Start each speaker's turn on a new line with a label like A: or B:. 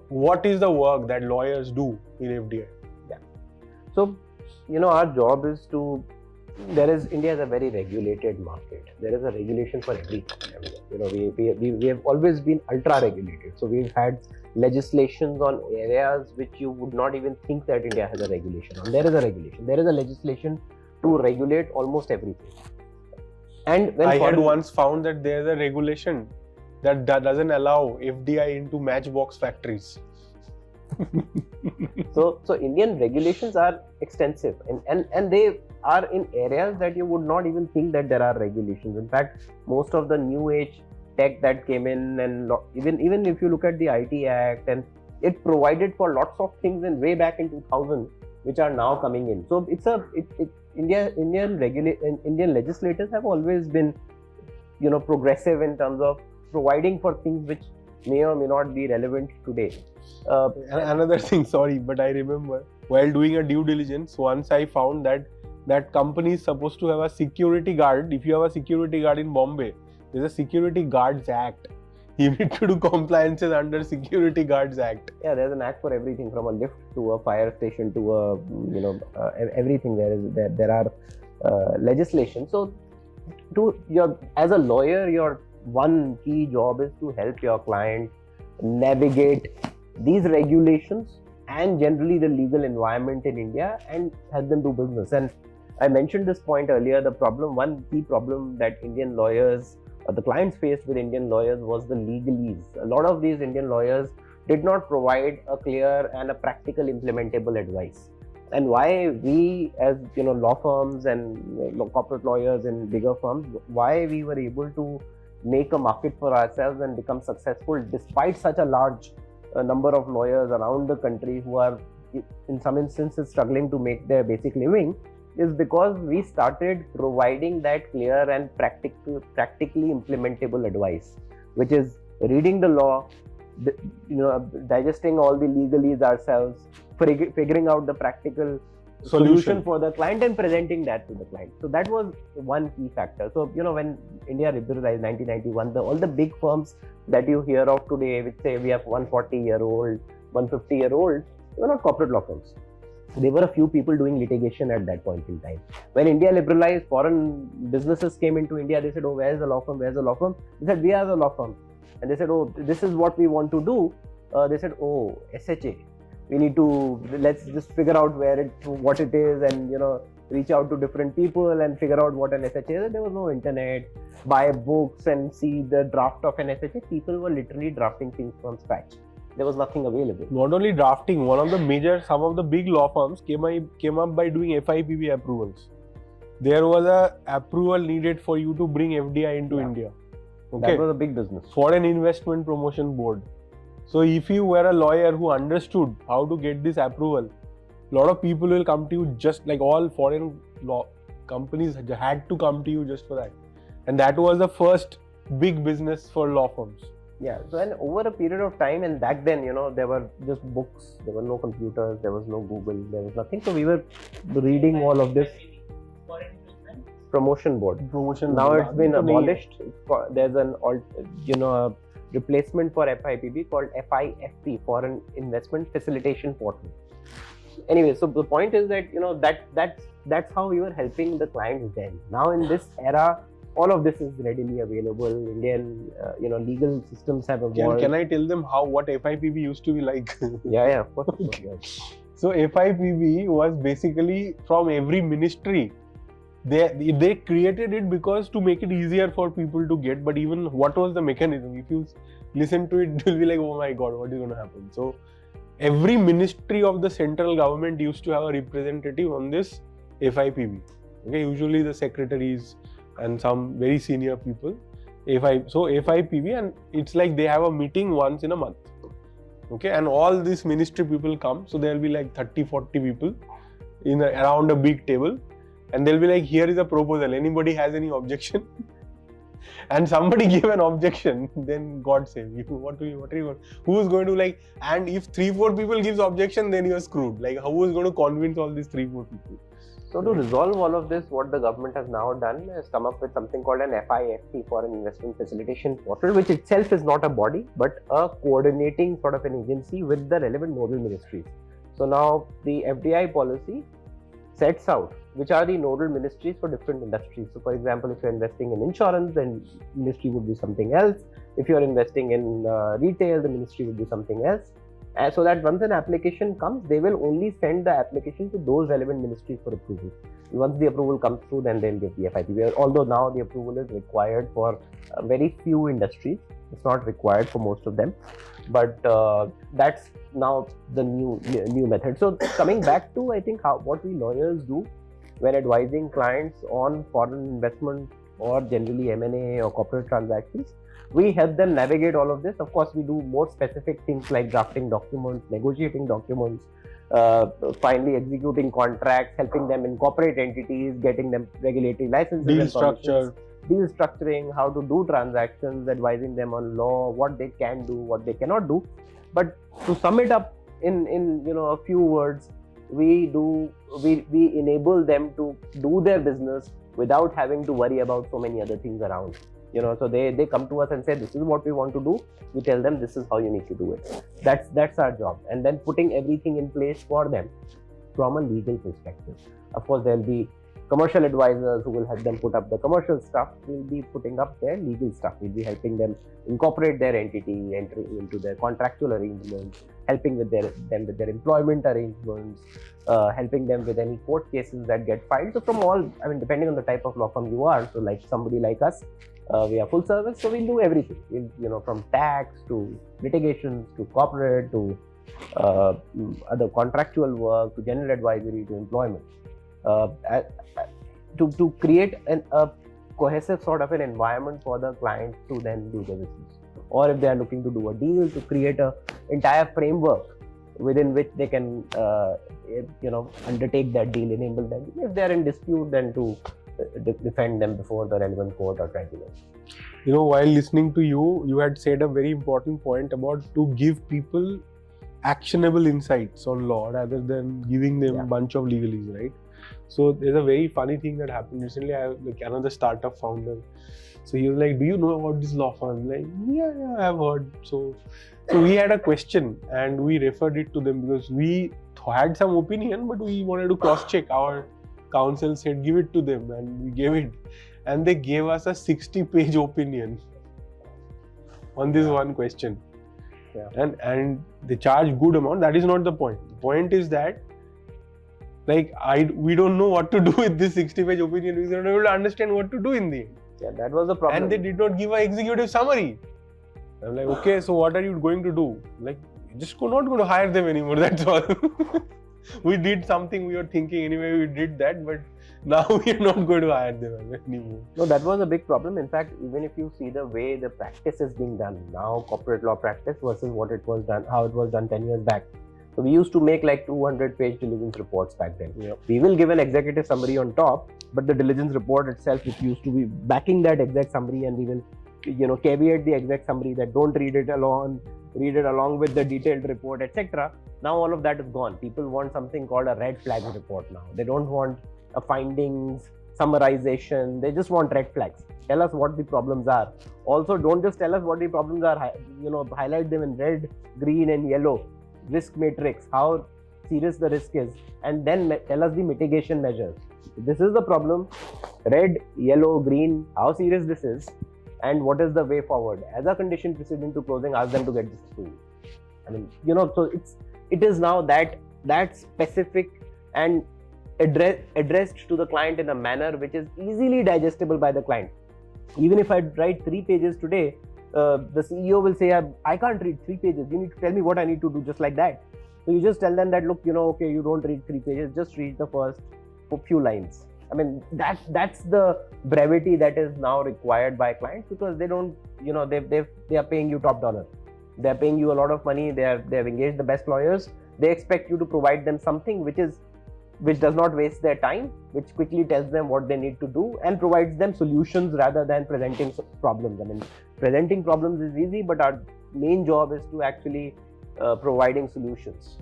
A: what is the work that lawyers do in FDI?
B: Yeah. So, our job is to, India is a very regulated market. There is a regulation for everything. We have always been ultra regulated. So we've had legislations on areas which you would not even think that India has a regulation on. There is a regulation. There is a legislation to regulate almost everything. And when
A: I had once found that there is a regulation that doesn't allow FDI into matchbox factories.
B: So Indian regulations are extensive and they are in areas that you would not even think that there are regulations. In fact, most of the new age tech that came in, and even if you look at the IT Act, and it provided for lots of things in way back in 2000 which are now coming in. So Indian legislators have always been progressive in terms of providing for things which may or may not be relevant today.
A: Another thing, sorry, but I remember while doing a due diligence, once I found that company is supposed to have a security guard. If you have a security guard in Bombay, there's a Security Guards Act. You need to do compliances under Security Guards Act.
B: Yeah, there's an act for everything, from a lift to a fire station to a everything. There are legislation. So, as a lawyer, your one key job is to help your client navigate these regulations and generally the legal environment in India and help them do business. And I mentioned this point earlier. One key problem that Indian lawyers, the clients faced with Indian lawyers, was the legalese. A lot of these Indian lawyers did not provide a clear and a practical implementable advice. And why we, as law firms and corporate lawyers in bigger firms, why we were able to make a market for ourselves and become successful despite such a large number of lawyers around the country who are in some instances struggling to make their basic living, is because we started providing that clear and practically implementable advice, which is reading the law, digesting all the legalese ourselves, figuring out the practical solution for the client and presenting that to the client. So that was one key factor. So when India liberalized 1991, all the big firms that you hear of today, which say we have 140-year-old, 150-year-old, they were not corporate law firms. There were a few people doing litigation at that point in time. When India liberalized, foreign businesses came into India. They said, "Oh, where's the law firm? Where's the law firm?" They said, "We are the law firm." And they said, "Oh, this is what we want to do." They said, "Oh, SHA. We need to, let's just figure out what it is, and reach out to different people and figure out what an SHA is." There was no internet, buy books and see the draft of an SHA. People were literally drafting things from scratch. There was nothing available.
A: Not only drafting, some of the big law firms came up by doing FIPB approvals. There was a approval needed for you to bring FDI into India.
B: Okay. That was a big business.
A: Foreign Investment Promotion Board. So if you were a lawyer who understood how to get this approval, a lot of people will come to you, just like all foreign law companies had to come to you just for that. And that was the first big business for law firms.
B: Yeah, so and over a period of time, and back then, there were just books, there were no computers, there was no Google, there was nothing. So we were reading all of this. Promotion Board. Now it's been abolished. There's a replacement for FIPB called FIFP, Foreign Investment Facilitation Portal. Anyway, so the point is that that's how we were helping the clients then. Now in this era, all of this is readily available. Indian legal systems have evolved.
A: Can I tell them what FIPB used to be like?
B: Yeah, of course.
A: So FIPB was basically from every ministry. They created it because to make it easier for people to get, but even what was the mechanism? If you listen to it, it will be like, oh my god, what is going to happen? So every ministry of the central government used to have a representative on this FIPB. Okay, usually the secretaries and some very senior people. So FIPB, and it's like they have a meeting once in a month. Okay, and all these ministry people come. So there will be like 30-40 people around a big table. And they'll be like, here is a proposal. Anybody has any objection? And somebody gave an objection, then God save you. What are you going? Who is going to and if 3-4 people gives objection, then you are screwed. Who is going to convince all these 3-4 people?
B: So to resolve all of this, what the government has now done is come up with something called an FIPB, Foreign Investment Facilitation Portal, which itself is not a body but a coordinating sort of an agency with the relevant nodal ministries. So now the FDI policy sets out which are the nodal ministries for different industries. So for example, if you're investing in insurance, then ministry would be something else. If you're investing in retail, the ministry would be something else. So that once an application comes, they will only send the application to those relevant ministries for approval. Once the approval comes through, then they'll give the FIPB. Although now the approval is required for very few industries, it's not required for most of them. But that's now the new method. So coming back to, I think, what we lawyers do when advising clients on foreign investment or generally M&A or corporate transactions, we help them navigate all of this. Of course, we do more specific things like drafting documents, negotiating documents, finally executing contracts, helping them incorporate entities, getting them regulatory licenses,
A: deal structure,
B: deal structuring, how to do transactions, advising them on law, what they can do, what they cannot do. But to sum it up in a few words, we enable them to do their business without having to worry about so many other things around. So they come to us and say, this is what we want to do. We tell them this is how you need to do it. That's our job. And then putting everything in place for them from a legal perspective. Of course, there'll be commercial advisors who will help them put up the commercial stuff. We'll be putting up their legal stuff. We'll be helping them incorporate their entity, enter into their contractual arrangements, helping with them with their employment arrangements, helping them with any court cases that get filed. So from all, depending on the type of law firm you are, so like somebody like us, we are full service, so we'll do everything. From tax to litigations to corporate to other contractual work to general advisory to employment. To create a cohesive sort of an environment for the client to then do the business, or if they are looking to do a deal, to create a entire framework within which they can undertake that deal, enable them. If they are in dispute, then to defend them before the relevant court or tribunal.
A: While listening to you, you had said a very important point about to give people actionable insights on law rather than giving them a bunch of legalese, right? So there's a very funny thing that happened recently. I have another startup founder. So he was like, do you know about this law firm? Like, yeah, I've heard. So we had a question and we referred it to them because we had some opinion, but we wanted to cross-check. Our counsel said, give it to them, and we gave it. And they gave us a 60-page opinion on this one question. Yeah. And they charge good amount. That is not the point. The point is that we don't know what to do with this 60-page opinion. We don't able to understand what to do in the end.
B: Yeah, that was the problem.
A: And they did not give an executive summary. I'm like, okay, so what are you going to do? Like, just not going to hire them anymore. That's all. We did something we were thinking anyway. We did that, but now we are not going to hire them anymore.
B: No, that was a big problem. In fact, even if you see the way the practice is being done now, corporate law practice versus what it was done, how it was done 10 years back. So we used to make like 200-page diligence reports back then. Yep. We will give an executive summary on top, but the diligence report itself, which used to be backing that exec summary, and we will, caveat the exec summary that don't read it alone, read it along with the detailed report, etc. Now all of that is gone. People want something called a red flag report now. They don't want a findings, summarization. They just want red flags. Tell us what the problems are. Also, don't just tell us what the problems are. Highlight them in red, green, and yellow. Risk matrix, how serious the risk is, and then tell us the mitigation measures. This is the problem. Red, yellow, green. How serious this is, and what is the way forward? As a condition precedent to closing, ask them to get this approved. So it is now that specific and addressed to the client in a manner which is easily digestible by the client. Even if I write 3 pages today, the CEO will say, I can't read 3 pages. You need to tell me what I need to do, just like that. So you just tell them that, look, okay, you don't read 3 pages, just read the first few lines. That's the brevity that is now required by clients, because they don't, they are paying you top dollar. They are paying you a lot of money. They have engaged the best lawyers. They expect you to provide them something which does not waste their time, which quickly tells them what they need to do and provides them solutions rather than presenting problems. Presenting problems is easy, but our main job is to actually providing solutions.